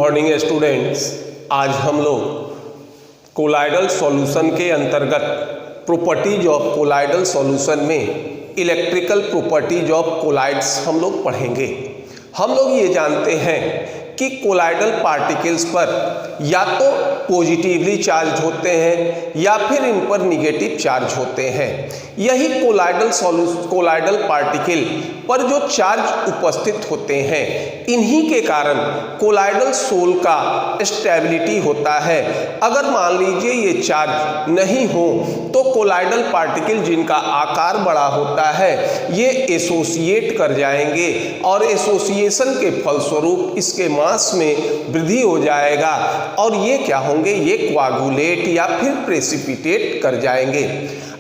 Morning students. आज हम लोग कोलाइडल सॉल्यूशन के अंतर्गत प्रॉपर्टीज ऑफ कोलाइडल सॉल्यूशन में इलेक्ट्रिकल प्रॉपर्टीज ऑफ कोलाइड्स हम लोग पढ़ेंगे। हम लोग ये जानते हैं कि कोलाइडल पार्टिकल्स पर या तो पॉजिटिवली चार्ज होते हैं या फिर इन पर निगेटिव चार्ज होते हैं। यही कोलाइडल पार्टिकल पर जो चार्ज उपस्थित होते हैं, इन्हीं के कारण कोलाइडल सोल का स्टेबिलिटी होता है। अगर मान लीजिए ये चार्ज नहीं हो तो कोलाइडल पार्टिकल जिनका आकार बड़ा होता है ये एसोसिएट कर जाएंगे और एसोसिएशन के फलस्वरूप इसके मास में वृद्धि हो जाएगा और ये क्या होंगे, ये कोआगुलेट या फिर प्रेसिपिटेट कर जाएंगे।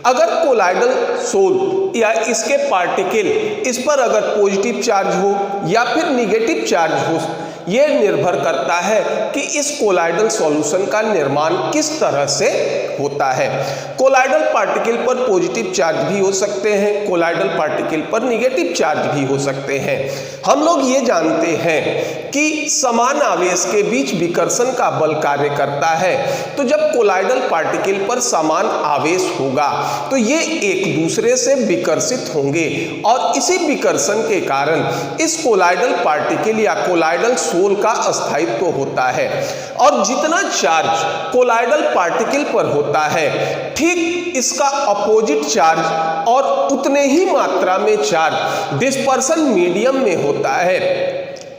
अगर कोलाइडल सोल या इसके पार्टिकल इस पर अगर पॉजिटिव चार्ज हो या फिर निगेटिव चार्ज हो, ये निर्भर करता है कि इस कोलाइडल सॉल्यूशन का निर्माण किस तरह से होता है। कोलाइडल पार्टिकल पर पॉजिटिव चार्ज भी हो सकते हैं, कोलाइडल पार्टिकल पर निगेटिव चार्ज भी हो सकते हैं। हम लोग ये जानते हैं कि समान आवेश के बीच विकर्षण का बल कार्य करता है। तो जब कोलाइडल पार्टिकल पर समान आवेश होगा तो ये एक दूसरे से विकर्षित होंगे और इसी विकर्षण के कारण इस कोलाइडल पार्टिकल या कोलाइडल सोल का अस्थायित्व होता है। और जितना चार्ज कोलाइडल पार्टिकल पर होता है, ठीक इसका अपोजिट चार्ज और उतने ही मात्रा में चार्ज डिस्पर्सन मीडियम में होता है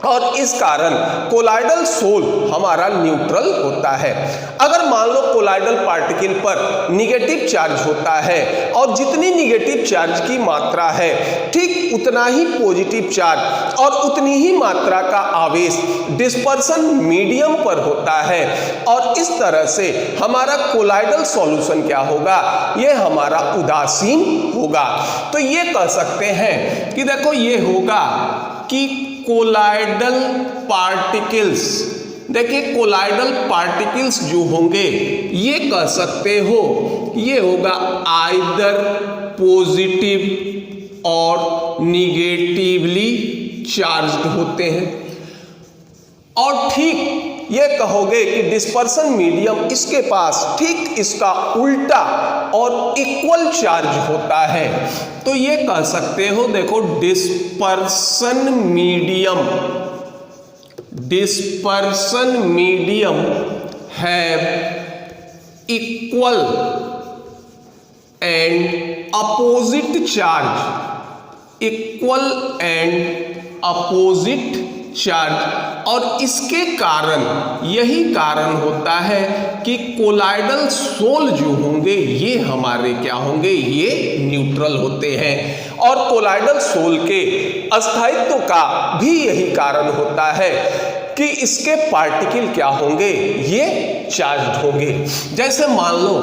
और इस कारण कोलाइडल सोल हमारा न्यूट्रल होता है। अगर मान लो कोलाइडल पार्टिकल पर निगेटिव चार्ज होता है और जितनी निगेटिव चार्ज की मात्रा है, ठीक उतना ही पॉजिटिव चार्ज और उतनी ही मात्रा का आवेश डिस्पर्सन मीडियम पर होता है और इस तरह से हमारा कोलाइडल सॉल्यूशन क्या होगा, ये हमारा उदासीन होगा। तो ये कह सकते हैं कि देखो ये होगा कि कोलाइडल पार्टिकल्स, देखिए कोलाइडल पार्टिकल्स जो होंगे ये कह सकते हो ये होगा आइदर पॉजिटिव और निगेटिवली चार्ज्ड होते हैं। और ठीक ये कहोगे कि डिस्पर्सन मीडियम इसके पास ठीक इसका उल्टा और इक्वल चार्ज होता है। तो ये कह सकते हो, देखो dispersion medium have equal and opposite charge और इसके कारण यही कारण होता है कि कोलाइडल सोल जो होंगे ये हमारे क्या होंगे, ये न्यूट्रल होते हैं। और कोलाइडल सोल के अस्थायित्व का भी यही कारण होता है कि इसके पार्टिकल क्या होंगे, ये चार्ज्ड होंगे। जैसे मान लो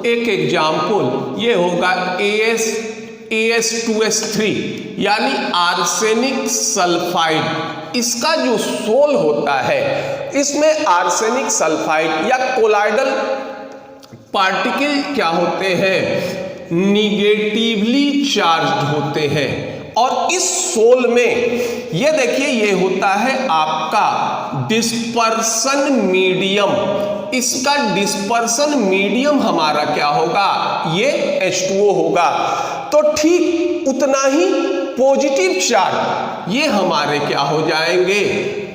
एक एग्जाम्पल ये होगा AS2S3 यानी आर्सेनिक सल्फाइड। इसका जो सोल होता है इसमें आर्सेनिक सल्फाइड या कोलाइडल पार्टिकल क्या होते हैं, निगेटिवली चार्ज्ड होते हैं। और इस सोल में ये देखिए ये होता है आपका डिस्पर्सन मीडियम। इसका डिस्पर्सन मीडियम हमारा क्या होगा, ये H2O होगा। तो ठीक उतना ही पॉजिटिव चार्ज ये हमारे क्या हो जाएंगे,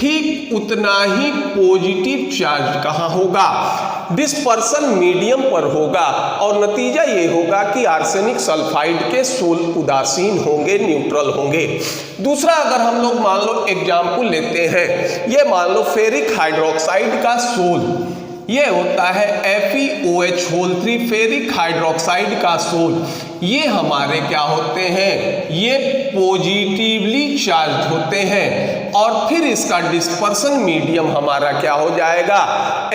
ठीक उतना ही पॉजिटिव चार्ज कहाँ होगा, डिस्पर्सन मीडियम पर होगा। और नतीजा ये होगा कि आर्सेनिक सल्फाइड के सोल उदासीन होंगे, न्यूट्रल होंगे। दूसरा अगर हम लोग मान लो एग्जाम्पल लेते हैं, ये मान लो फेरिक हाइड्रोक्साइड का सोल ये होता है FeOH3 फेरिक हाइड्रोक्साइड का सोल। ये हमारे क्या होते हैं, ये पॉजिटिवली चार्ज होते हैं और फिर इसका डिस्पर्सन मीडियम हमारा क्या हो जाएगा,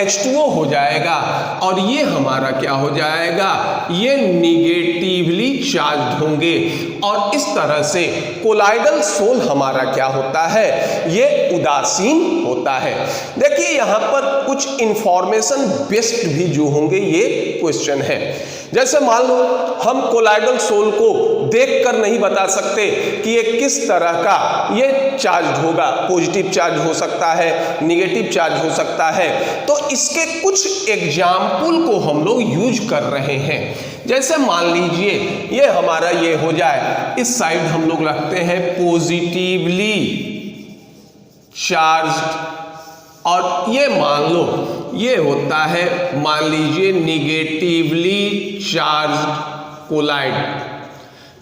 H2O हो जाएगा। और ये हमारा क्या हो जाएगा, ये निगेटिवली चार्ज होंगे। और इस तरह से कोलाइडल सोल हमारा क्या होता है, ये उदासीन होता है। देखिए यहाँ पर कुछ इंफॉर्मेशन बेस्ड भी जो होंगे ये क्वेश्चन है। जैसे मान लो हम कोलाइडल सोल को देखकर नहीं बता सकते कि ये किस तरह का ये चार्ज होगा, पॉजिटिव चार्ज हो सकता है, निगेटिव चार्ज हो सकता है। तो इसके कुछ एग्जाम्पल को हम लोग यूज कर रहे हैं। जैसे मान लीजिए ये हमारा ये हो जाए, इस साइड हम लोग रखते हैं पॉजिटिवली चार्ज्ड और ये मान लो ये होता है मान लीजिए निगेटिवली चार्ज्ड कोलाइड।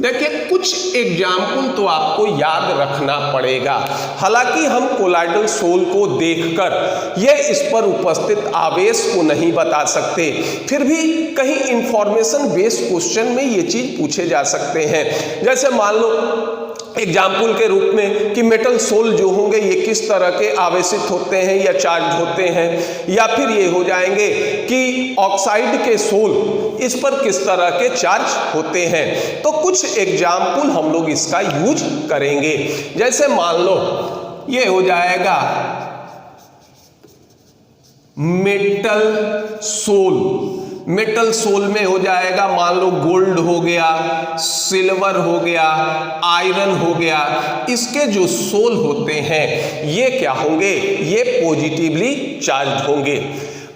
देखिए कुछ एग्जाम्पल तो आपको याद रखना पड़ेगा। हालांकि हम कोलाइडल सोल को देखकर ये इस पर उपस्थित आवेश को नहीं बता सकते, फिर भी कहीं इंफॉर्मेशन बेस्ड क्वेश्चन में ये चीज पूछे जा सकते हैं। जैसे मान लो एग्जाम्पल के रूप में कि मेटल सोल जो होंगे ये किस तरह के आवेशित होते हैं या चार्ज होते हैं, या फिर ये हो जाएंगे कि ऑक्साइड के सोल इस पर किस तरह के चार्ज होते हैं। तो कुछ एग्जाम्पल हम लोग इसका यूज करेंगे। जैसे मान लो ये हो जाएगा मेटल सोल। मेटल सोल में हो जाएगा मान लो गोल्ड हो गया, सिल्वर हो गया, आयरन हो गया। इसके जो सोल होते हैं ये क्या होंगे, ये पॉजिटिवली चार्ज होंगे।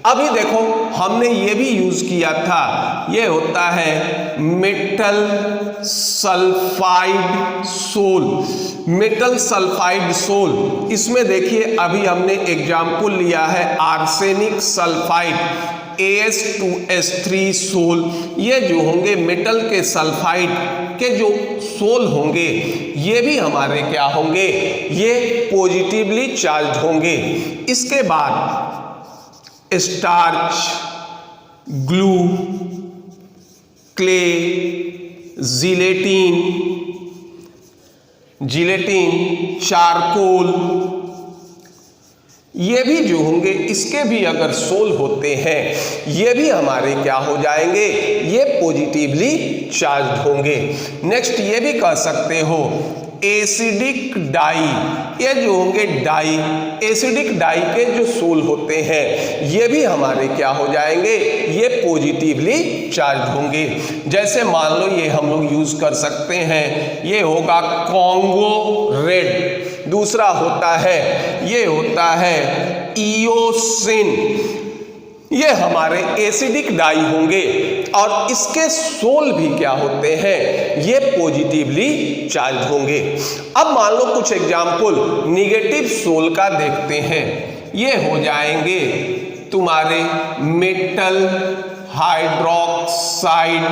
अभी देखो हमने ये भी यूज किया था, ये होता है metal sulphide sol. Metal sulphide sol, इसमें देखिए अभी हमने एग्जाम्पल लिया है आर्सेनिक सल्फाइड AS2S3 सोल। ये जो होंगे मेटल के सल्फाइड के जो सोल होंगे ये भी हमारे क्या होंगे, ये पॉजिटिवली चार्ज होंगे। इसके बाद starch, glue, clay, gelatin, charcoal, ये भी जो होंगे इसके भी अगर सोल होते हैं ये भी हमारे क्या हो जाएंगे, ये पॉजिटिवली चार्ज होंगे। नेक्स्ट ये भी कह सकते हो एसिडिक डाई, ये जो होंगे डाई, एसिडिक डाई के जो सोल होते हैं ये भी हमारे क्या हो जाएंगे, ये पॉजिटिवली चार्ज होंगे। जैसे मान लो ये हम लोग यूज कर सकते हैं, ये होगा कॉन्गो रेड। दूसरा होता है ये होता है इयोसिन, ये हमारे एसिडिक डाई होंगे और इसके सोल भी क्या होते हैं, ये पॉजिटिवली चार्ज होंगे। अब मान लो कुछ एग्जाम्पल निगेटिव सोल का देखते हैं। ये हो जाएंगे तुम्हारे metal hydroxide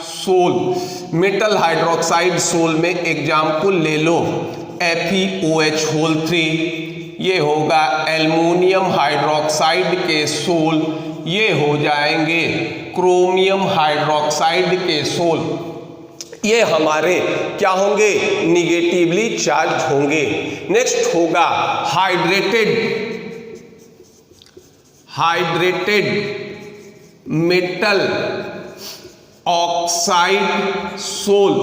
sol. Metal hydroxide sol में एग्जाम्पल ले लो FeOH3। ये होगा एल्युमिनियम हाइड्रोक्साइड के सोल, ये हो जाएंगे क्रोमियम हाइड्रोक्साइड के सोल। ये हमारे क्या होंगे, निगेटिवली चार्ज होंगे। नेक्स्ट होगा hydrated metal oxide sol.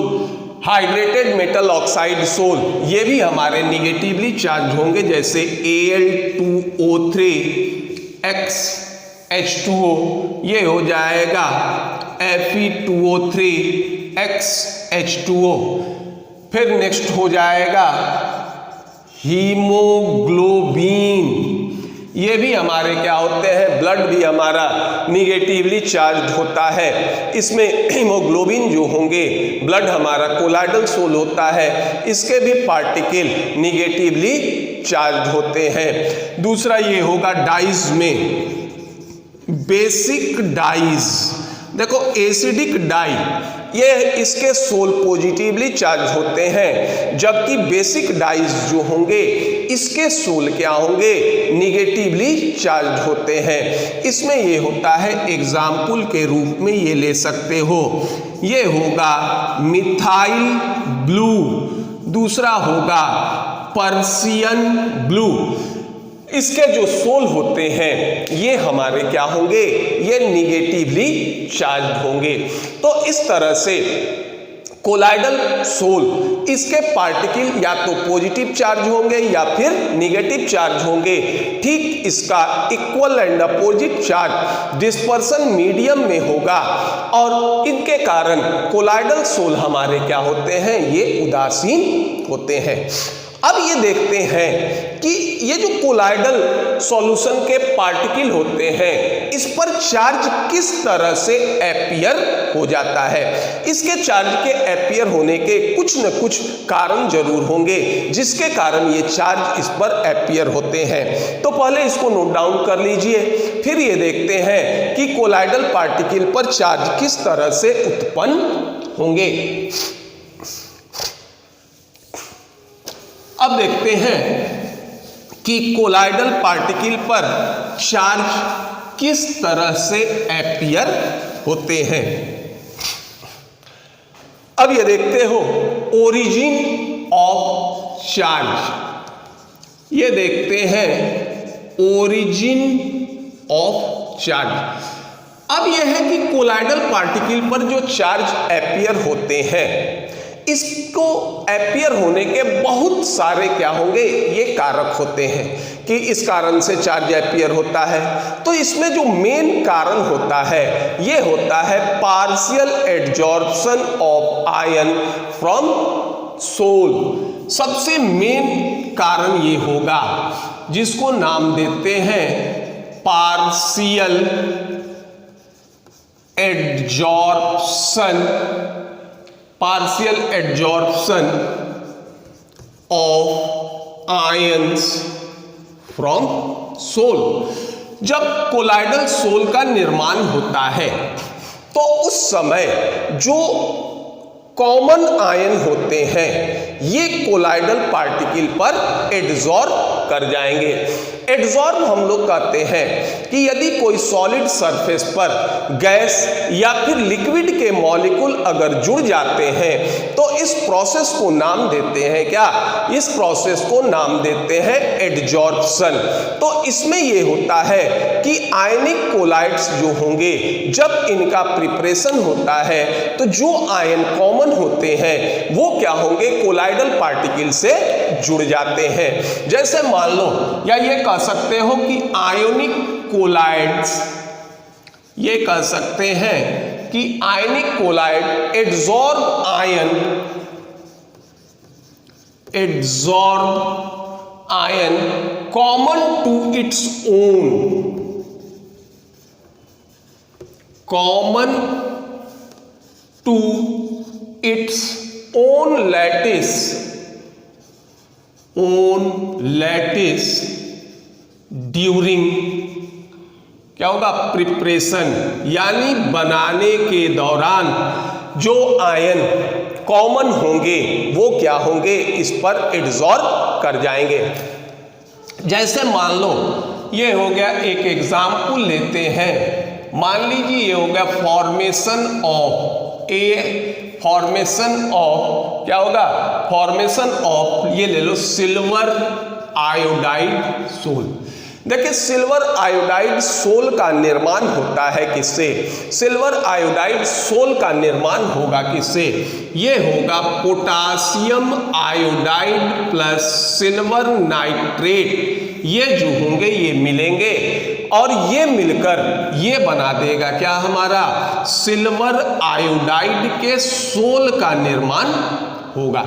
Hydrated metal oxide sol ये भी हमारे निगेटिवली चार्ज होंगे। जैसे Al2O3 XH2O, ये हो जाएगा Fe2O3 XH2O। फिर नेक्स्ट हो जाएगा हीमोग्लोबिन, ये भी हमारे क्या होते हैं, ब्लड भी हमारा निगेटिवली चार्ज होता है। इसमें हीमोग्लोबिन जो होंगे, ब्लड हमारा कोलाइडल सोल होता है, इसके भी पार्टिकल निगेटिवली चार्ज होते हैं। दूसरा ये होगा डाइज में बेसिक डाइज। देखो एसिडिक डाई ये इसके सोल पॉजिटिवली चार्ज होते हैं, जबकि बेसिक डाइज जो होंगे इसके सोल क्या होंगे, निगेटिवली चार्ज होते हैं। इसमें ये होता है एग्जाम्पल के रूप में ये ले सकते हो, ये होगा मिथाइल ब्लू, दूसरा होगा पर्सियन ब्लू। इसके जो सोल होते हैं ये हमारे क्या होंगे, ये निगेटिवली चार्ज होंगे। तो इस तरह से कोलाइडल सोल, इसके पार्टिकल या तो पॉजिटिव चार्ज होंगे या फिर निगेटिव चार्ज होंगे। ठीक इसका equal and opposite charge dispersion medium में होगा और इनके कारण कोलाइडल सोल हमारे क्या होते हैं, ये उदासीन होते हैं। अब ये देखते हैं कि ये जो कोलाइडल सॉल्यूशन के पार्टिकल होते हैं, इस पर चार्ज किस तरह से एपियर हो जाता है। इसके चार्ज के एपियर होने के कुछ न कुछ कारण जरूर होंगे जिसके कारण ये चार्ज इस पर एपियर होते हैं। तो पहले इसको नोट डाउन कर लीजिए, फिर ये देखते हैं कि कोलाइडल पार्टिकल पर चार्ज किस तरह से उत्पन्न होंगे। अब देखते हैं कि कोलाइडल पार्टिकल पर चार्ज किस तरह से एपियर होते हैं। अब ये देखते हो ओरिजिन ऑफ चार्ज, ये देखते हैं ओरिजिन ऑफ चार्ज। अब यह है कि कोलाइडल पार्टिकल पर जो चार्ज एपियर होते हैं, इसको एपियर होने के बहुत सारे क्या होंगे, ये कारक होते हैं कि इस कारण से चार्ज एपियर होता है। तो इसमें जो मेन कारण होता है ये होता है partial adsorption of ion from sol. सबसे मेन कारण ये होगा जिसको नाम देते हैं partial adsorption, partial adsorption of ions from sol. जब कोलाइडल सोल का निर्माण होता है तो उस समय जो कॉमन आयन होते हैं ये कोलाइडल पार्टिकल पर एडजॉर्ब कर जाएंगे। एडजॉर्ब हम लोग कहते हैं कि यदि कोई सॉलिड सरफेस पर गैस या फिर लिक्विड के मॉलिक्यूल अगर जुड़ जाते हैं तो इस प्रोसेस को नाम देते हैं क्या, इस प्रोसेस को नाम देते हैं एडजॉर्प्शन। तो इसमें ये होता है कि आयनिक कोलाइड्स जो होंगे जब इनका प्रिपरेशन होता है तो जो आयन कॉमन होते हैं वो क्या होंगे, कोलाइडल पार्टिकल से जुड़ जाते हैं। जैसे मान लो या ये कह सकते हो कि आयोनिक कोलाइड्स, ये कह सकते हैं कि ionic colloid adsorb ion, adsorb ion common to its own, common to its own lattice, own lattice during क्या होगा, प्रिपरेशन, यानी बनाने के दौरान जो आयन कॉमन होंगे वो क्या होंगे, इस पर एडजॉर्ब कर जाएंगे। जैसे मान लो ये हो गया, एक एग्जाम्पल लेते हैं, मान लीजिए ये हो गया फॉर्मेशन ऑफ फॉर्मेशन ऑफ क्या होगा, फॉर्मेशन ऑफ, ये ले लो सिल्वर आयोडाइड सोल। देखिए सिल्वर आयोडाइड सोल का निर्माण होता है किससे, सिल्वर आयोडाइड सोल का निर्माण होगा किससे, ये होगा potassium iodide plus silver nitrate, ये जो होंगे ये मिलेंगे और ये मिलकर ये बना देगा क्या, हमारा सिल्वर आयोडाइड के सोल का निर्माण होगा।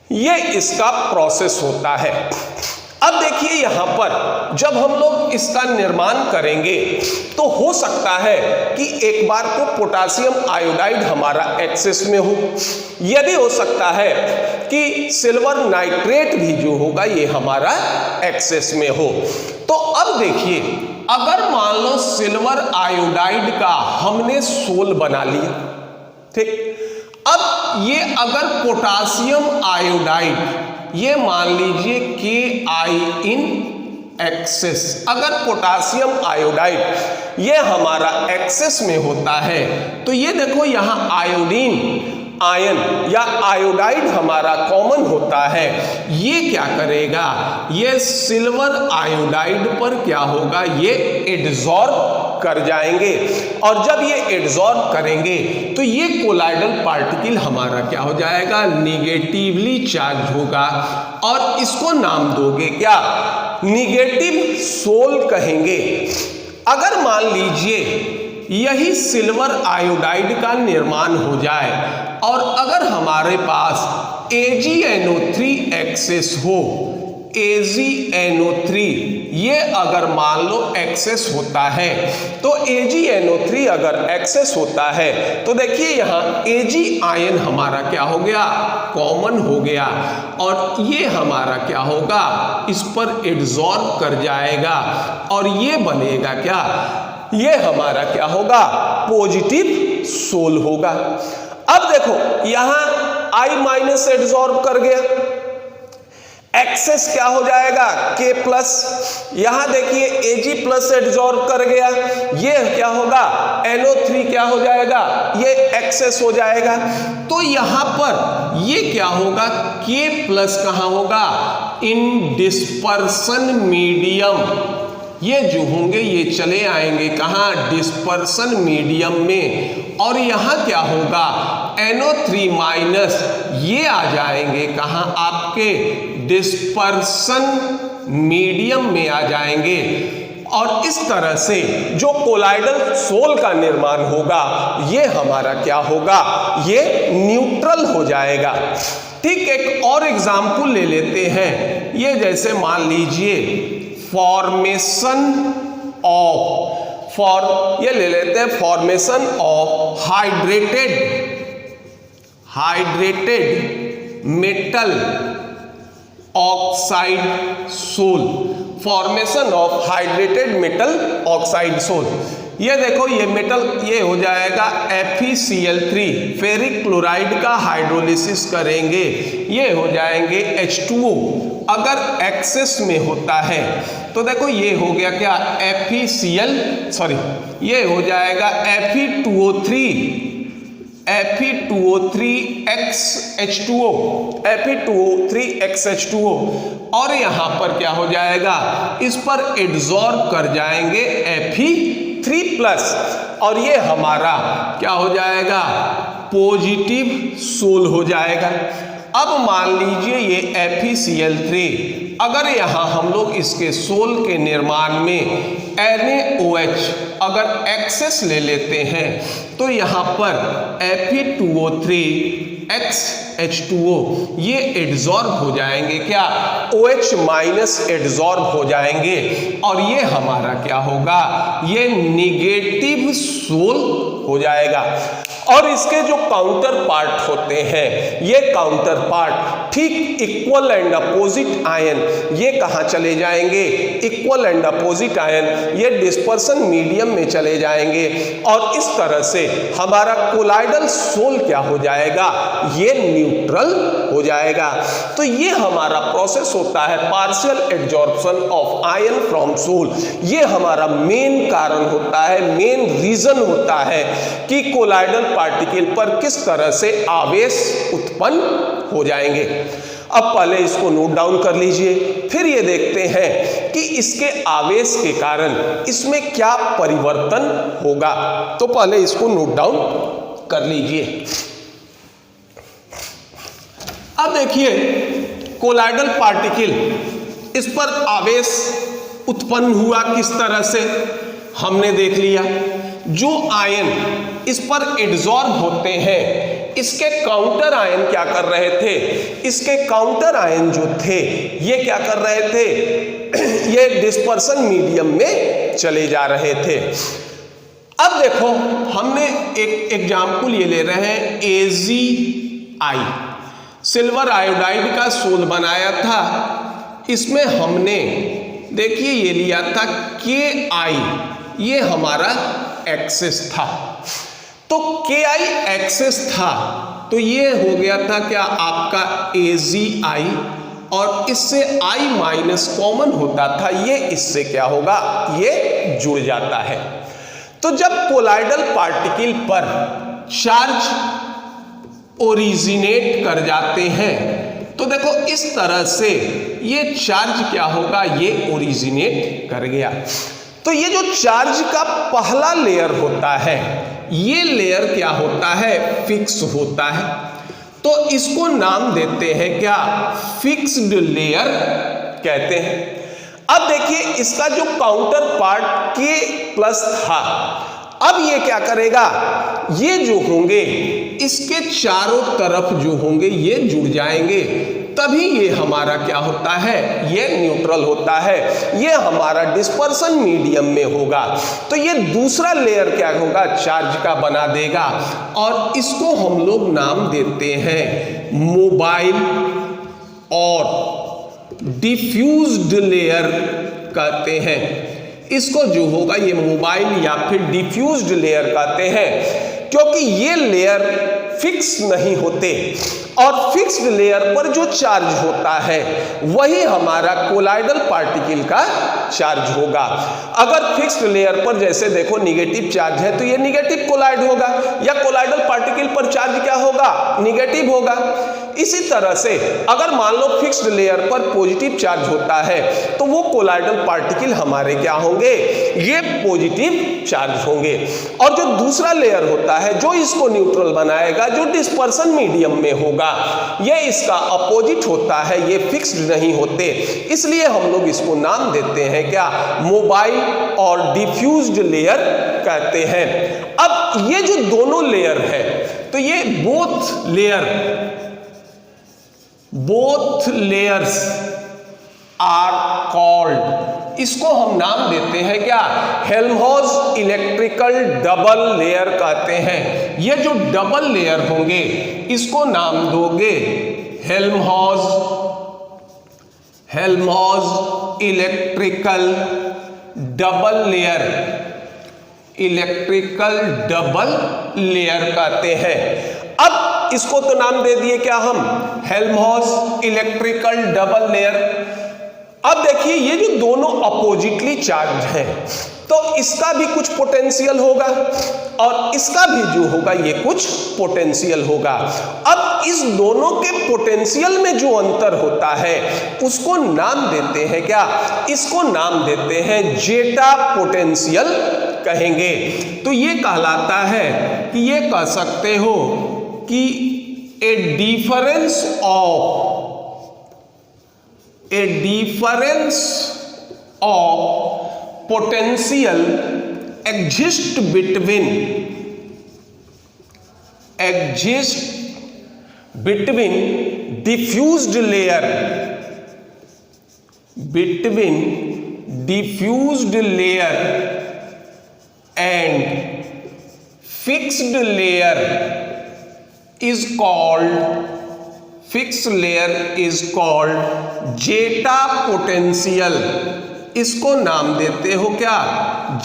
ये इसका प्रोसेस होता है। अब देखिए यहां पर जब हम लोग इसका निर्माण करेंगे तो हो सकता है कि एक बार को पोटासियम आयोडाइड हमारा एक्सेस में हो, यदि हो सकता है कि सिल्वर नाइट्रेट भी जो होगा ये हमारा एक्सेस में हो। तो अब देखिए अगर मान लो सिल्वर आयोडाइड का हमने सोल बना लिया, ठीक, अब ये अगर पोटासियम आयोडाइड, ये मान लीजिए Ki इन एक्सेस, अगर पोटासियम आयोडाइड ये हमारा एक्सेस में होता है तो ये देखो यहां आयोडीन, आयन या आयोडाइड हमारा कॉमन होता है, ये क्या करेगा, ये सिल्वर आयोडाइड पर क्या होगा, ये एडजॉर्ब कर जाएंगे। और जब ये एडजॉर्ब करेंगे तो ये कोलाइडल पार्टिकल हमारा क्या हो जाएगा, निगेटिवली चार्ज होगा। और इसको नाम दोगे क्या, निगेटिव सोल कहेंगे। अगर मान लीजिए यही सिल्वर आयोडाइड का निर्माण हो जाए और अगर हमारे पास AgNO3 एक्सेस हो, AgNO3 ये अगर मान लो एक्सेस होता है, तो AgNO3 अगर एक्सेस होता है तो देखिए यहाँ Ag आयन हमारा क्या हो गया, कॉमन हो गया। और ये हमारा क्या होगा, इस पर एडजॉर्ब कर जाएगा और ये बनेगा क्या, ये हमारा क्या होगा, पॉजिटिव सोल होगा। अब देखो यहां I- एडजॉर्ब कर गया, एक्सेस क्या हो जाएगा, K+। यहां देखिए Ag+ एडजॉर्ब कर गया, ये क्या होगा, NO3 क्या हो जाएगा, ये एक्सेस हो जाएगा। तो यहां पर ये क्या होगा, K+ कहां होगा, इन डिस्पर्सन मीडियम। ये जो होंगे ये चले आएंगे कहां, डिस्पर्सन मीडियम में। और यहां क्या होगा, NO3- ये आ जाएंगे कहां, आपके डिस्पर्सन मीडियम में आ जाएंगे। और इस तरह से जो कोलाइडल सोल का निर्माण होगा ये हमारा क्या होगा, ये न्यूट्रल हो जाएगा। ठीक, एक और एग्जाम्पल ले लेते हैं। ये जैसे मान लीजिए फॉर्मेशन ऑफ, ये ले लेते हैं formation of hydrated metal oxide sol, formation of hydrated metal oxide sol. ये देखो ये मेटल ये हो जाएगा FeCl3, फेरिक क्लोराइड का हाइड्रोलिसिस करेंगे, ये हो जाएंगे H2O। अगर एक्सेस में होता है तो देखो ये हो गया क्या, ये हो जाएगा Fe2O3XH2O, और यहां पर क्या हो जाएगा, इस पर एडजॉर्ब कर जाएंगे Fe3+, और ये हमारा क्या हो जाएगा, पॉजिटिव सोल हो जाएगा। अब मान लीजिए ये FeCl3, अगर यहाँ हम लोग इसके सोल के निर्माण में NaOH अगर एक्सेस ले लेते हैं तो यहाँ पर Fe2O3XH2O ये एडजॉर्ब हो जाएंगे क्या, OH- एडजॉर्ब हो जाएंगे। और ये हमारा क्या होगा, ये निगेटिव सोल हो जाएगा। और इसके जो काउंटर पार्ट होते हैं, ये काउंटर पार्ट ठीक इक्वल एंड अपोजिट आयन ये कहाँ चले जाएंगे, इक्वल एंड अपोजिट आयन ये डिस्पर्सन मीडियम में चले जाएंगे। और इस तरह से हमारा कोलाइडल सोल क्या हो जाएगा, ये न्यूट्रल हो जाएगा। तो ये हमारा प्रोसेस होता है partial adsorption of ion from sol. ये हमारा मेन कारण होता है, मेन रीजन होता है कि कोलाइडल पार्टिकल पर किस तरह से आवेश उत्पन्न हो जाएंगे। अब पहले इसको नोट डाउन कर लीजिए, फिर ये देखते हैं कि इसके आवेश के कारण इसमें क्या परिवर्तन होगा। तो पहले इसको नोट डाउन कर लीजिए। अब देखिए कोलाइडल पार्टिकल, इस पर आवेश उत्पन्न हुआ किस तरह से हमने देख लिया। जो आयन इस पर एडजॉर्ब होते हैं, इसके काउंटर आयन क्या कर रहे थे, इसके काउंटर आयन जो थे ये क्या कर रहे थे, ये डिस्पर्सन मीडियम में चले जा रहे थे। अब देखो हमने एक एग्जाम्पल ये ले रहे हैं, AgI सिल्वर आयोडाइड का सोल बनाया था। इसमें हमने देखिए ये लिया था KI, ये हमारा एक्सेस था। तो KI एक्सेस था तो ये हो गया था क्या, आपका AgI, और इससे I- कॉमन होता था, ये इससे क्या होगा, ये जुड़ जाता है। तो जब कोलाइडल पार्टिकल पर चार्ज ओरिजिनेट कर जाते हैं। तो देखो इस तरह से ये चार्ज क्या होगा, ये ओरिजिनेट कर गया। तो ये जो चार्ज का पहला लेयर होता है, ये लेयर क्या होता है, फिक्स होता है। तो इसको नाम देते हैं क्या, फिक्स्ड लेयर कहते हैं। अब देखिए इसका जो काउंटर पार्ट के प्लस था, अब ये क्या करेगा, ये जो होंगे इसके चारों तरफ जो होंगे ये जुड़ जाएंगे, तभी ये हमारा क्या होता है, ये न्यूट्रल होता है, ये हमारा डिस्पर्सन मीडियम में होगा। तो ये दूसरा लेयर क्या होगा, चार्ज का बना देगा, और इसको हम लोग नाम देते हैं मोबाइल और डिफ्यूज्ड लेयर कहते हैं। इसको जो होगा ये मोबाइल या फिर डिफ्यूज्ड लेयर कहते हैं, क्योंकि ये लेयर फिक्स नहीं होते, और फिक्स्ड लेयर पर जो चार्ज होता है वही हमारा कोलाइडल पार्टिकल का चार्ज होगा। अगर फिक्स्ड लेयर पर जैसे देखो निगेटिव चार्ज है तो ये निगेटिव कोलाइड होगा, या कोलाइडल पार्टिकल पर चार्ज क्या होगा, निगेटिव होगा। इसी तरह से अगर मान लो फिक्स्ड लेयर पर पॉजिटिव चार्ज होता है तो वो कोलाइडल पार्टिकल हमारे क्या होंगे, ये पॉजिटिव चार्ज होंगे। और जो दूसरा लेयर होता है जो इसको न्यूट्रल बनाएगा, जो डिस्पर्सन मीडियम में होगा, ये इसका अपोजिट होता है, ये फिक्स्ड नहीं होते, इसलिए हम लोग इसको नाम देते हैं क्या, मोबाइल और डिफ्यूज्ड लेयर कहते हैं। अब ये जो दोनों लेयर है, तो ये बोथ लेयर्स आर कॉल्ड, इसको हम नाम देते हैं क्या, हेल्महोल्ट्ज इलेक्ट्रिकल डबल लेयर कहते हैं। ये जो डबल लेयर होंगे इसको नाम दोगे हेल्महोल्ट्ज इलेक्ट्रिकल डबल लेयर कहते हैं। अब इसको तो नाम दे दिए क्या हम, हेल्महोल्ट्ज इलेक्ट्रिकल डबल लेयर। अब देखिए ये जो दोनों अपोजिटली चार्ज हैं, तो इसका भी कुछ पोटेंशियल होगा और इसका भी जो होगा ये कुछ पोटेंशियल होगा। अब इस दोनों के पोटेंशियल में जो अंतर होता है उसको नाम देते हैं क्या, इसको नाम देते हैं जेटा पोटेंशियल कहेंगे। तो ये कहलाता है कि ये कह सकते हो कि a difference of potential exist between diffused layer and fixed layer is called zeta potential. इसको नाम देते हो क्या,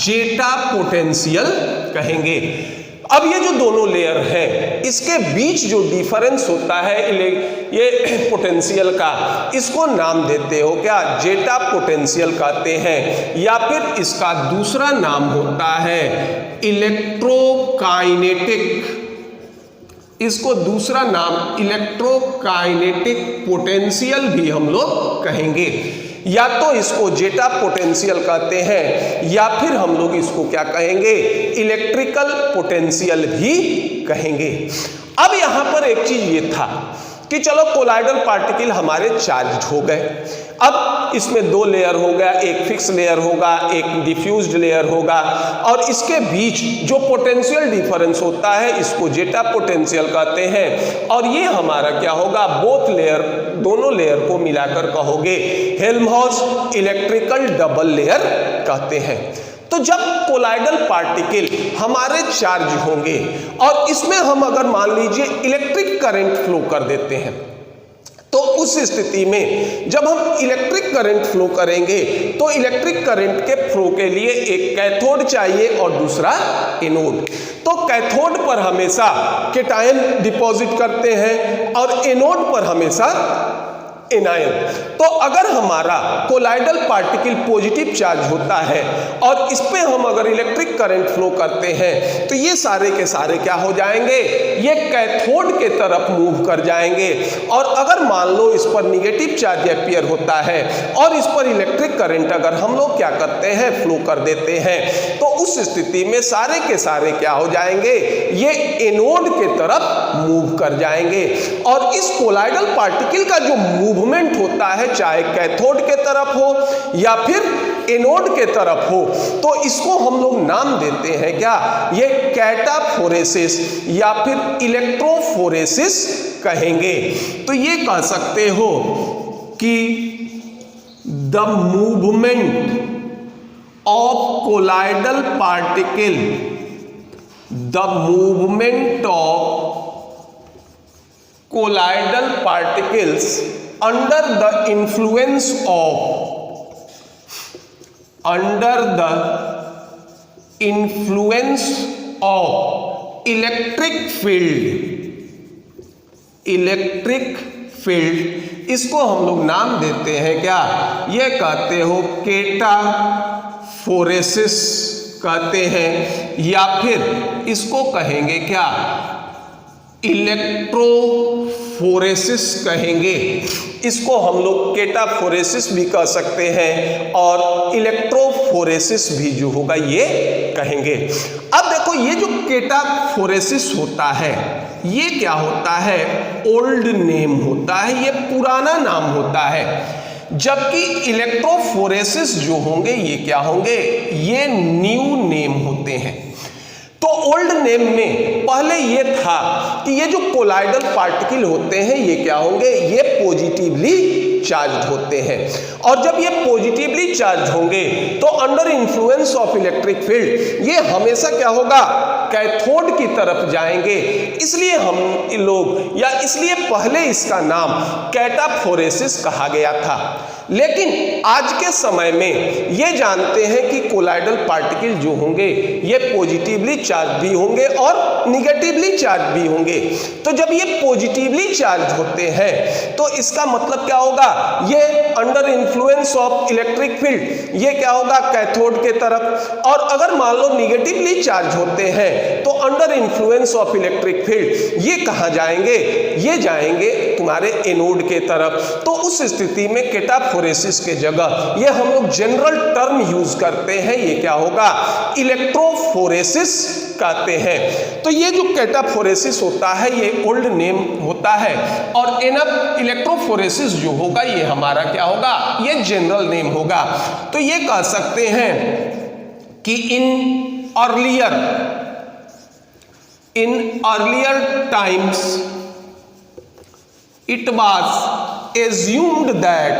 जेटा पोटेंशियल कहेंगे। अब ये जो दोनों लेयर हैं इसके बीच जो डिफरेंस होता है ये पोटेंशियल का, इसको नाम देते हो क्या, जेटा पोटेंशियल कहते हैं, या फिर इसका दूसरा नाम होता है इलेक्ट्रोकाइनेटिक। इसको दूसरा नाम इलेक्ट्रोकाइनेटिक पोटेंशियल भी हम लोग कहेंगे। या तो इसको जेटा पोटेंशियल कहते हैं या फिर हम लोग इसको क्या कहेंगे, इलेक्ट्रिकल पोटेंशियल भी कहेंगे। अब यहां पर एक चीज ये था कि चलो कोलाइडल पार्टिकल हमारे चार्ज हो गए। अब इसमें दो लेयर हो गया, एक फिक्स लेयर होगा, एक डिफ्यूज्ड लेयर होगा, और इसके बीच जो पोटेंशियल डिफरेंस होता है इसको जेटा पोटेंशियल कहते हैं। और ये हमारा क्या होगा, बोथ लेयर, दोनों लेयर को मिलाकर कहोगे हेल्महोल्ट्ज इलेक्ट्रिकल डबल लेयर कहते हैं। तो जब कोलाइडल पार्टिकल हमारे चार्ज होंगे और इसमें हम अगर मान लीजिए इलेक्ट्रिक करंट फ्लो कर देते हैं, तो उस स्थिति में जब हम इलेक्ट्रिक करंट फ्लो करेंगे तो इलेक्ट्रिक करंट के फ्लो के लिए एक कैथोड चाहिए और दूसरा एनोड। तो कैथोड पर हमेशा कैटायन डिपॉजिट करते हैं और एनोड पर हमेशा एनायन। तो अगर हमारा कोलाइडल पार्टिकल पॉजिटिव चार्ज होता है और इस पे हम अगर इलेक्ट्रिक करंट फ्लो करते हैं तो ये सारे के सारे क्या हो जाएंगे, ये कैथोड के तरफ मूव कर जाएंगे। और अगर मान लो इस पर निगेटिव चार्ज अपीयर होता है और इस पर इलेक्ट्रिक करंट अगर हम लोग क्या करते हैं, फ्लो कर देते हैं, तो उस स्थिति में सारे के सारे क्या हो जाएंगे, ये एनोड के तरफ मूव कर जाएंगे। और इस कोलाइडल पार्टिकल का जो मूवमेंट होता है, चाहे कैथोड के तरफ हो या फिर एनोड के तरफ हो, तो इसको हम लोग नाम देते हैं क्या, ये कैटाफोरेसिस या फिर इलेक्ट्रोफोरेसिस कहेंगे। तो ये कह सकते हो कि the movement of colloidal particle, the movement of colloidal particles under the influence of electric field, इसको हम लोग नाम देते हैं क्या, ये कहते हो कैटाफोरेसिस कहते हैं, या फिर इसको कहेंगे क्या, इलेक्ट्रोफोरेसिस कहेंगे। इसको हम लोग कैटाफोरेसिस भी कह सकते हैं और इलेक्ट्रोफोरेसिस भी जो होगा ये कहेंगे। अब देखो ये जो कैटाफोरेसिस होता है ये क्या होता है, ओल्ड नेम होता है, ये पुराना नाम होता है। जबकि इलेक्ट्रोफोरेसिस जो होंगे ये क्या होंगे, ये न्यू नेम होते हैं। तो ओल्ड नेम में पहले ये था कि ये जो कोलाइडल पार्टिकल होते हैं ये क्या होंगे, ये पॉजिटिवली चार्ज होते हैं। और जब ये पॉजिटिवली चार्ज होंगे तो under influence of electric field ये हमेशा क्या होगा, कैथोड की तरफ जाएंगे। इसलिए हम लोग या इसलिए पहले इसका नाम कैटाफोरेसिस कहा गया था। लेकिन आज के समय में ये जानते हैं कि कोलाइडल पार्टिकल जो होंगे ये पॉजिटिवली चार्ज भी होंगे और निगेटिवली चार्ज भी होंगे। तो जब ये पॉजिटिवली चार्ज होते हैं तो इसका मतलब क्या होगा, ये under influence of electric field ये क्या होगा, कैथोड के तरफ। और अगर मान लो निगेटिवली चार्ज होते हैं तो under influence of electric field ये कहाँ जाएंगे, ये जाएंगे तुम्हारे एनोड के तरफ। तो उस स्थिति में कैटाफोरेसिस के जगह ये हम लोग जनरल टर्म यूज करते हैं, ये क्या होगा, इलेक्ट्रोफोरेसिस कहते हैं। तो ये जो कैटाफोरेसिस होता है ये ओल्ड नेम होता है और इलेक्ट्रोफोरेसिस जो होगा ये हमारा क्या होगा, ये जनरल नेम होगा। तो ये कह सकते हैं कि in earlier times it was assumed that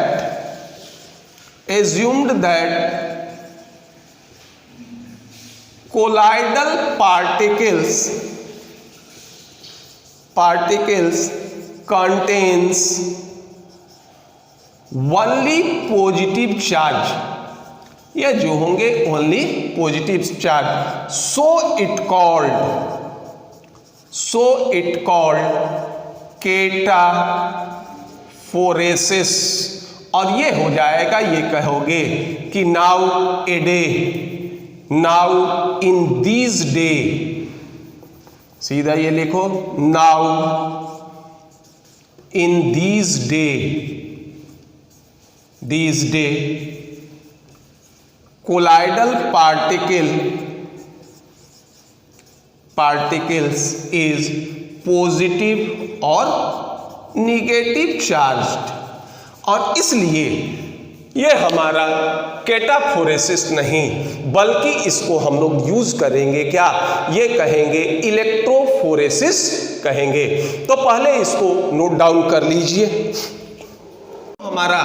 colloidal particles contains only positive charge, ये जो होंगे only positive charge, so it called कैटाफोरेसिस। और ये हो जाएगा, ये कहोगे कि नाउ इन दीज डे, सीधा ये लिखो, now in these day colloidal particles is positive और निगेटिव चार्ज्ड। और इसलिए ये हमारा कैटाफोरेसिस नहीं बल्कि इसको हम लोग यूज करेंगे क्या, ये कहेंगे इलेक्ट्रोफोरेसिस कहेंगे। तो पहले इसको नोट डाउन कर लीजिए। हमारा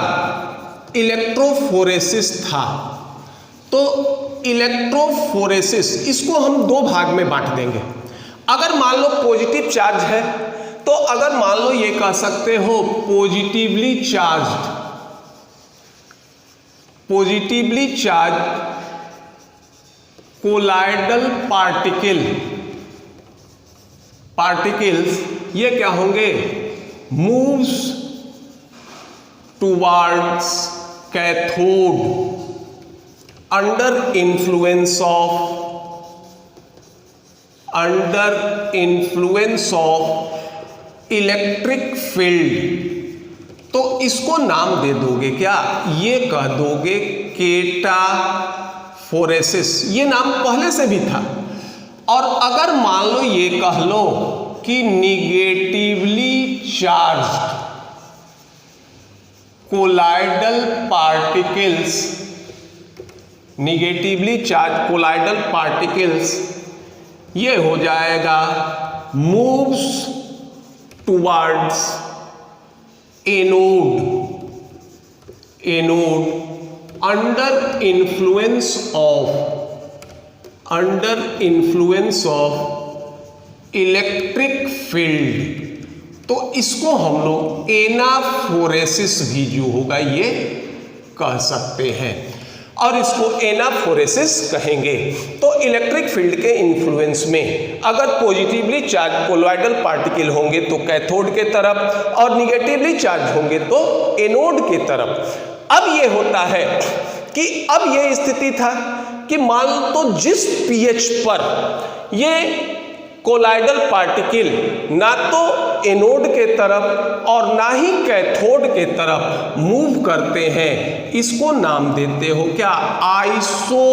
इलेक्ट्रोफोरेसिस था, तो इलेक्ट्रोफोरेसिस इसको हम दो भाग में बांट देंगे। अगर मान लो पॉजिटिव चार्ज है तो अगर मान लो ये कह सकते हो पॉजिटिवली चार्ज कोलाइडल पार्टिकल्स ये क्या होंगे, moves towards cathode under influence of electric field. तो इसको नाम दे दोगे क्या? ये कह दोगे केटाफोरेसिस। ये नाम पहले से भी था। और अगर मान लो ये कह लो कि negatively charged colloidal particles, negatively charge colloidal particles, ये हो जाएगा moves towards anode under influence of electric field. तो इसको हम लोग एनाफोरेसिस भी जो होगा ये कह सकते हैं, और इसको एनाफोरेसिस कहेंगे। तो इलेक्ट्रिक फील्ड के इन्फ्लुएंस में अगर पॉजिटिवली चार्ज कोलॉइडल पार्टिकल होंगे तो कैथोड के तरफ, और निगेटिवली चार्ज होंगे तो एनोड के तरफ। अब ये होता है कि अब ये स्थिति था कि मान लो जिस pH पर ये कोलाइडल पार्टिकल ना तो एनोड के तरफ और ना ही कैथोड के तरफ मूव करते हैं, इसको नाम देते हो क्या? Iso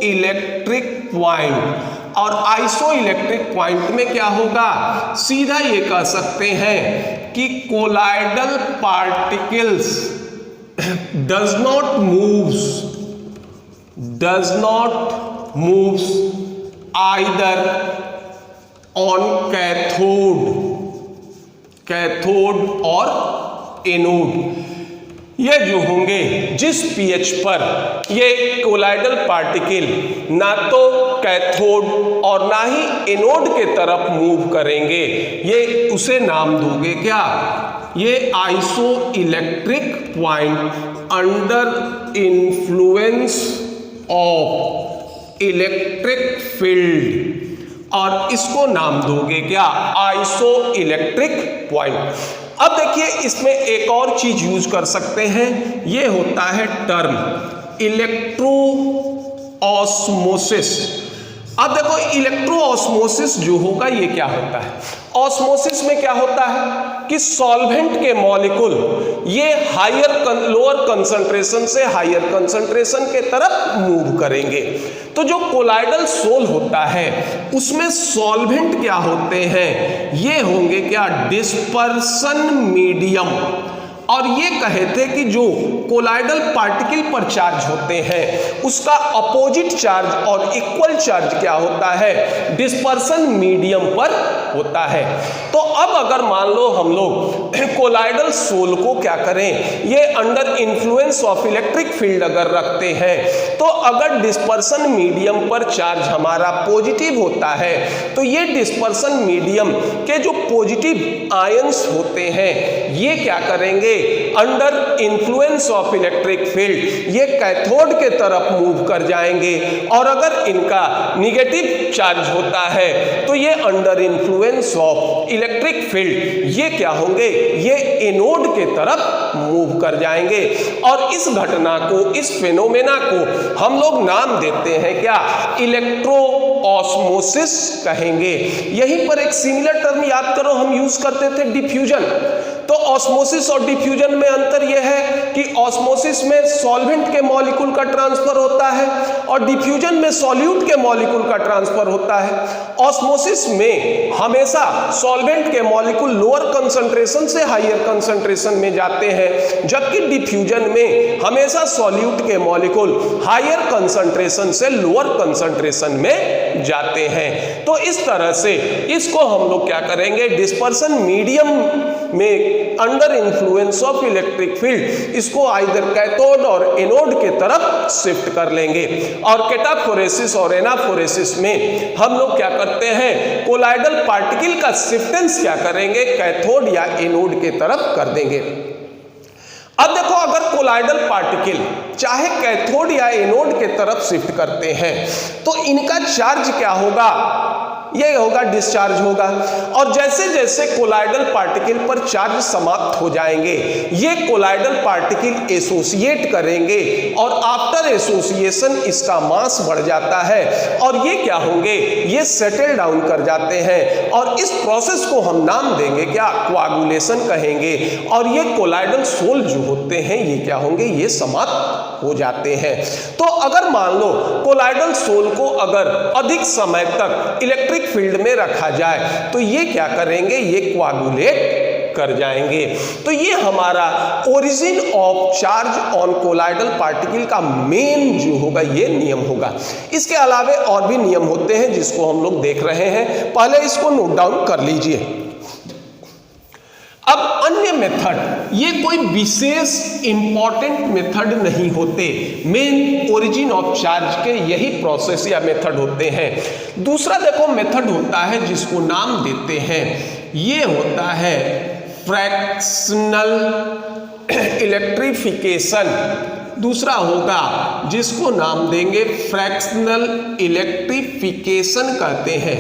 electric point. और आइसो इलेक्ट्रिक पॉइंट में क्या होगा? सीधा ये कह सकते हैं कि colloidal particles does not moves either on cathode और एनोड। ये जो होंगे जिस pH पर ये कोलाइडल पार्टिकल ना तो कैथोड और ना ही एनोड के तरफ मूव करेंगे, ये उसे नाम दोगे क्या? ये iso electric point under influence of electric field, और इसको नाम दोगे क्या? Iso electric point. अब देखिए इसमें एक और चीज यूज कर सकते हैं, ये होता है टर्म इलेक्ट्रो ऑस्मोसिस। अब देखो इलेक्ट्रो ऑस्मोसिस जो होगा ये क्या होता है? ऑस्मोसिस में क्या होता है कि सॉल्वेंट के मॉलिक्यूल ये लोअर कंसंट्रेशन से हायर कंसंट्रेशन के तरफ मूव करेंगे। तो जो कोलाइडल सोल होता है उसमें सॉल्वेंट क्या होते हैं? ये होंगे क्या? Dispersion medium. और ये कहे थे कि जो कोलाइडल पार्टिकल पर चार्ज होते हैं उसका अपोजिट चार्ज और इक्वल चार्ज क्या होता है? डिस्पर्सन मीडियम पर होता है। तो अब अगर मान लो हम लोग कोलाइडल सोल को क्या करें, ये under influence of electric field अगर रखते हैं, तो अगर डिस्पर्सन मीडियम पर चार्ज हमारा पॉजिटिव होता है तो ये डिस्पर्सन मीडियम के जो पॉजिटिव आयंस होते हैं ये क्या करेंगे? Under influence of electric field ये कैथोड के तरफ मूव कर जाएंगे, और अगर इनका निगेटिव चार्ज होता है तो ये under influence of electric field ये क्या होंगे? ये एनोड के तरफ मूव कर जाएंगे। और इस घटना को, इस फेनोमेना को हम लोग नाम देते हैं क्या? इलेक्ट्रो ऑस्मोसिस कहेंगे। यहीं पर एक सिमिलर टर्म याद करो हम यूज करते थे, डिफ्यूजन। तो ऑस्मोसिस और डिफ्यूजन में अंतर यह है कि ऑस्मोसिस में सॉल्वेंट के मॉलिक्यूल का ट्रांसफर होता है और डिफ्यूजन में सॉल्यूट के मॉलिक्यूल का ट्रांसफर होता है। ऑस्मोसिस में हमेशा सॉल्वेंट के मॉलिक्यूल लोअर कंसंट्रेशन से हायर कंसंट्रेशन में जाते हैं, जबकि डिफ्यूजन में हमेशा सॉल्यूट के मॉलिक्यूल हायर कंसंट्रेशन से लोअर कंसंट्रेशन में जाते हैं। तो इस तरह से इसको हम लोग क्या करेंगे? डिस्पर्सन मीडियम में under influence of electric field इसको आइदर कैथोड और एनोड के तरफ शिफ्ट कर लेंगे। और केटाफोरेसिस और एनाफोरेसिस में हम लोग क्या करते हैं? कोलाइडल पार्टिकल का शिफ्टेंस क्या करेंगे? कैथोड या एनोड के तरफ कर देंगे। अब देखो अगर कोलाइडल पार्टिकल चाहे कैथोड या एनोड के तरफ शिफ्ट करते हैं तो इनका चार्ज क्या होगा? ये होगा डिस्चार्ज होगा। और जैसे जैसे कोलाइडल पार्टिकल पर चार्ज समाप्त हो जाएंगे ये कोलाइडल पार्टिकल एसोसिएट करेंगे और आफ्टर एसोसिएशन इसका मास बढ़ जाता है और ये क्या होंगे, ये सेटल डाउन कर जाते हैं और इस प्रोसेस को हम नाम देंगे क्या, कोआगुलेशन कहेंगे। और ये कोलाइडल सोल जो होते हैं ये क्या होंगे, ये समाप्त हो जाते हैं। तो अगर मान लो कोलाइडल सोल को अगर अधिक समय तक इलेक्ट्रिक फील्ड में रखा जाए तो ये क्या करेंगे, ये कोआगुलेट कर जाएंगे। तो ये हमारा origin of charge on colloidal particle का मेन जो होगा ये नियम होगा। इसके अलावा और भी नियम होते हैं जिसको हम लोग देख रहे हैं, पहले इसको नोट डाउन कर लीजिए। अब अन्य मेथड ये कोई विशेष इंपॉर्टेंट मेथड नहीं होते, मेन ओरिजिन ऑफ चार्ज के यही प्रोसेस या मेथड होते हैं। दूसरा देखो मेथड होता है जिसको नाम देते हैं, ये होता है फ्रैक्शनल इलेक्ट्रिफिकेशन। दूसरा होगा जिसको नाम देंगे फ्रैक्शनल इलेक्ट्रिफिकेशन कहते हैं।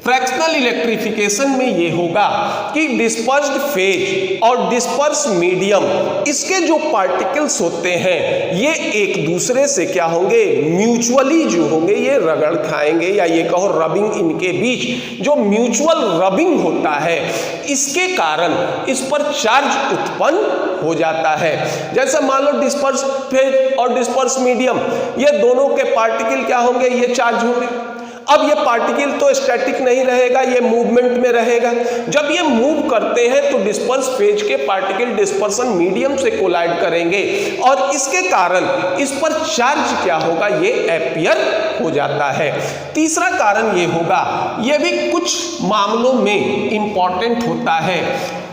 फ्रैक्शनल इलेक्ट्रिफिकेशन में ये होगा कि डिस्पर्स्ड फेज और डिस्पर्स मीडियम इसके जो पार्टिकल्स होते हैं ये एक दूसरे से क्या होंगे, म्यूचुअली जो होंगे ये रगड़ खाएंगे या ये कहो रबिंग, इनके बीच जो म्यूचुअल रबिंग होता है इसके कारण इस पर चार्ज उत्पन्न हो जाता है। जैसे मान लो डिस्पर्स फेज और डिस्पर्स मीडियम ये दोनों के पार्टिकल क्या होंगे, ये चार्ज होंगे। अब ये पार्टिकल तो स्टैटिक नहीं रहेगा, ये मूवमेंट में रहेगा। जब ये मूव करते हैं तो डिस्पर्स फेज के पार्टिकल डिस्पर्सन मीडियम से कोलाइड करेंगे और इसके कारण इस पर चार्ज क्या होगा, ये अपीयर हो जाता है। तीसरा कारण ये होगा, ये भी कुछ मामलों में इंपॉर्टेंट होता है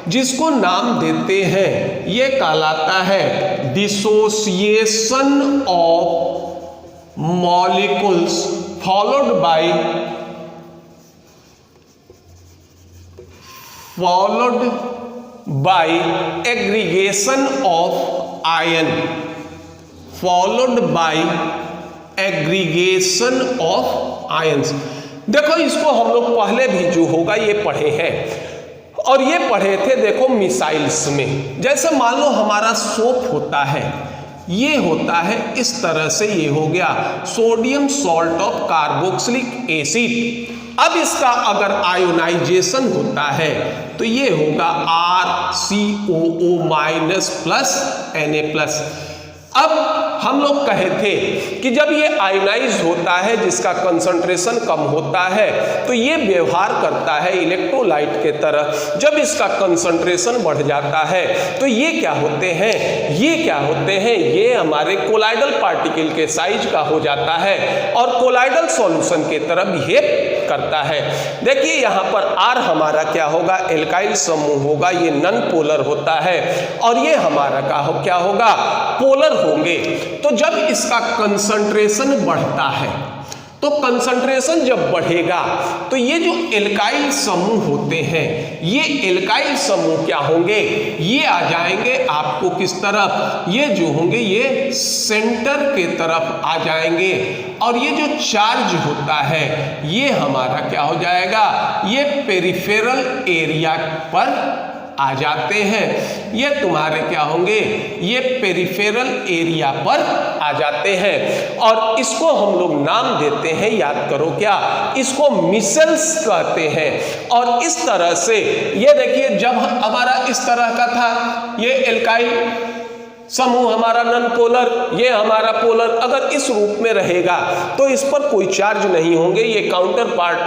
जिसको नाम देते हैं, ये कहलाता है dissociation of molecules followed by aggregation of ion, followed by aggregation of ions। देखो इसको हम लोग पहले भी जो होगा ये पढ़े हैं और ये पढ़े थे देखो मिसाइल्स में। जैसे मान लो हमारा सोप होता है, ये होता है इस तरह से, ये हो गया sodium salt of carboxylic acid. अब इसका अगर आयोनाइजेशन होता है तो ये होगा RCOO- प्लस Na+। अब हम लोग कहे थे कि जब ये आयोनाइज होता है जिसका कंसंट्रेशन कम होता है तो ये व्यवहार करता है इलेक्ट्रोलाइट के तरह। जब इसका कंसंट्रेशन बढ़ जाता है तो ये क्या होते हैं, ये हमारे कोलाइडल पार्टिकल के साइज का हो जाता है और कोलाइडल सॉल्यूशन के तरह बिहेव करता है। देखिए यहाँ पर R हमारा क्या होगा, एल्काइल समूह होगा, ये नॉन पोलर होता है और ये हमारा क्या होगा, पोलर होंगे। तो जब इसका कंसंट्रेशन बढ़ता है तो कंसंट्रेशन जब बढ़ेगा तो ये जो एल्काइल समूह होते हैं ये एल्काइल समूह क्या होंगे, ये आ जाएंगे आपको किस तरफ, ये जो होंगे ये सेंटर के तरफ आ जाएंगे और ये जो चार्ज होता है ये हमारा क्या हो जाएगा, ये पेरिफेरल एरिया पर आ जाते हैं। ये तुम्हारे क्या होंगे, ये पेरिफेरल एरिया पर आ जाते हैं और इसको हम लोग नाम देते हैं, याद करो क्या, इसको मिसेल्स कहते हैं। और इस तरह से ये देखिए जब हमारा इस तरह का था, ये एल्काइल समूह हमारा नॉन पोलर, ये हमारा पोलर, अगर इस रूप में रहेगा तो इस पर कोई चार्ज नहीं होंगे, ये काउंटर पार्ट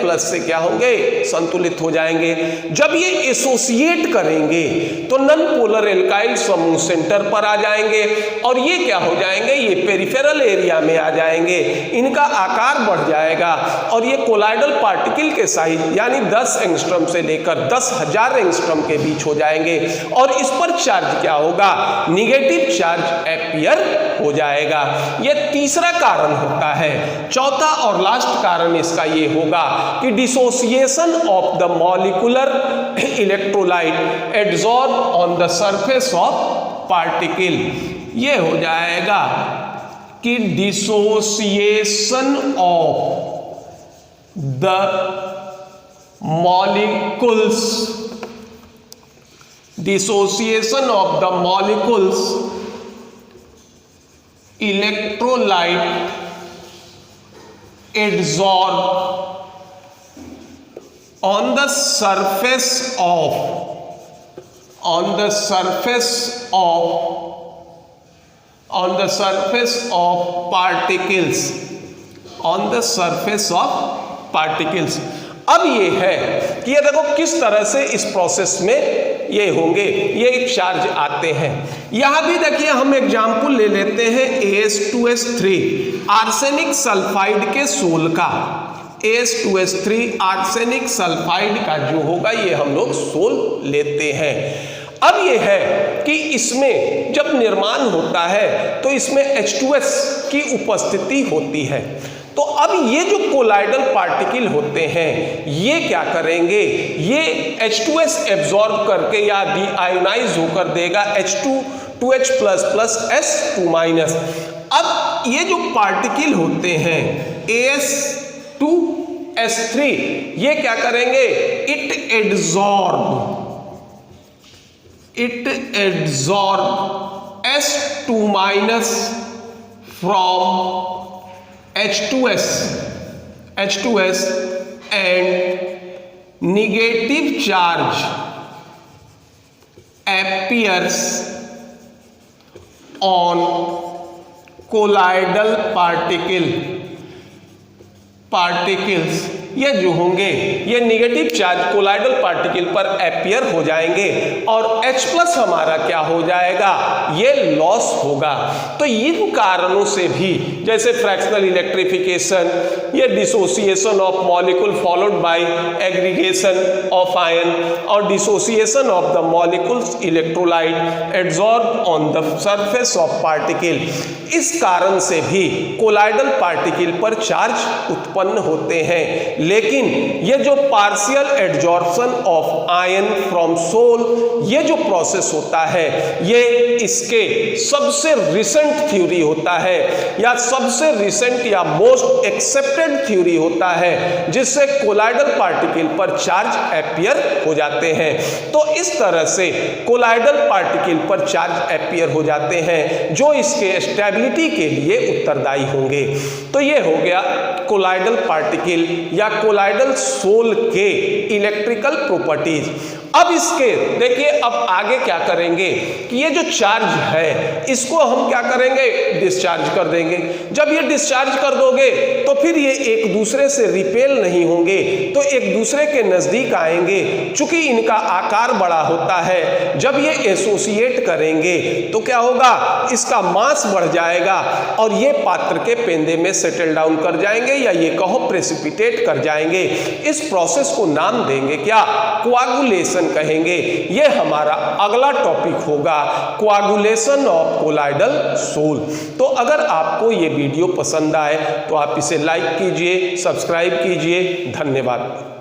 Na+ से क्या होंगे, संतुलित हो जाएंगे। जब ये एसोसिएट करेंगे तो नॉन पोलर एल्काइल समूह सेंटर पर आ जाएंगे और ये क्या हो जाएंगे, ये पेरिफेरल एरिया में आ जाएंगे, इनका आकार बढ़ जाएगा और ये कोलाइडल पार्टिकल के साइज यानी 10 एंगस्ट्रॉम से लेकर 10,000 एंगस्ट्रॉम के बीच हो जाएंगे और इस पर चार्ज क्या होगा, निगेटिव चार्ज अपीयर हो जाएगा। यह तीसरा कारण होता है। चौथा और लास्ट कारण इसका ये होगा कि dissociation of the molecular electrolyte adsorb on the surface of particle. ये हो जाएगा कि dissociation of the molecules, dissociation of the molecules electrolyte adsorb on the surface of particles। अब ये है कि ये देखो किस तरह से इस प्रोसेस में ये होंगे, ये एक चार्ज आते हैं। यहां भी देखिए हम एग्जाम्पल ले लेते हैं AS2S3 आर्सेनिक सल्फाइड के सोल का। AS2S3 आर्सेनिक सल्फाइड का जो होगा ये हम लोग सोल लेते हैं। अब ये है कि इसमें जब निर्माण होता है तो इसमें H2S की उपस्थिति होती है। तो अब ये जो कोलाइडल पार्टिकल होते हैं ये क्या करेंगे, ये H2S एब्जॉर्ब करके या डीआयोनाइज होकर देगा H2 2H++S2-। अब ये जो पार्टिकल होते हैं AS2S3 ये क्या करेंगे, it adsorb S2- from H2S and negative charge appears on colloidal particles। ये जो होंगे ये निगेटिव चार्ज कोलाइडल पार्टिकल पर अपियर हो जाएंगे और H+ हमारा क्या हो जाएगा, ये लॉस होगा। तो इन कारणों से भी जैसे फ्रैक्शनल इलेक्ट्रिफिकेशन, ये dissociation of molecule followed by aggregation of ion और dissociation of the molecules electrolyte adsorb on the surface of particle, इस कारण से भी कोलाइडल पार्टिकल पर चार्ज उत्पन्न होते हैं। लेकिन ये जो partial adsorption of ion from sol, ये जो प्रोसेस होता है ये इसके सबसे रिसेंट थ्योरी होता है या सबसे रिसेंट या मोस्ट एक्सेप्टेड थ्योरी होता है जिससे कोलाइडल पार्टिकल पर चार्ज अपियर हो जाते हैं। तो इस तरह से कोलाइडल पार्टिकल पर चार्ज अपियर हो जाते हैं जो इसके स्टेबिलिटी के लिए उत्तरदायी होंगे। तो ये हो गया कोलाइडल पार्टिकल या कोलाइडल सोल के इलेक्ट्रिकल प्रॉपर्टीज। अब इसके देखिए अब आगे क्या करेंगे कि ये जो चार्ज है इसको हम क्या करेंगे, डिस्चार्ज कर देंगे। जब ये डिस्चार्ज कर दोगे तो फिर ये एक दूसरे से रिपेल नहीं होंगे, तो एक दूसरे के नजदीक आएंगे। चूंकि इनका आकार बड़ा होता है, जब ये एसोसिएट करेंगे तो क्या होगा, इसका मास बढ़ जाएगा और ये पात्र के पेंदे में सेटल डाउन कर जाएंगे या ये कहो प्रेसिपिटेट कर जाएंगे। इस प्रोसेस को नाम देंगे क्या, कोआगुलेशन कहेंगे। ये हमारा अगला टॉपिक होगा, कोआगुलेशन ऑफ कोलाइडल सोल। तो अगर आपको ये वीडियो पसंद आए तो आप इसे लाइक कीजिए, सब्सक्राइब कीजिए। धन्यवाद।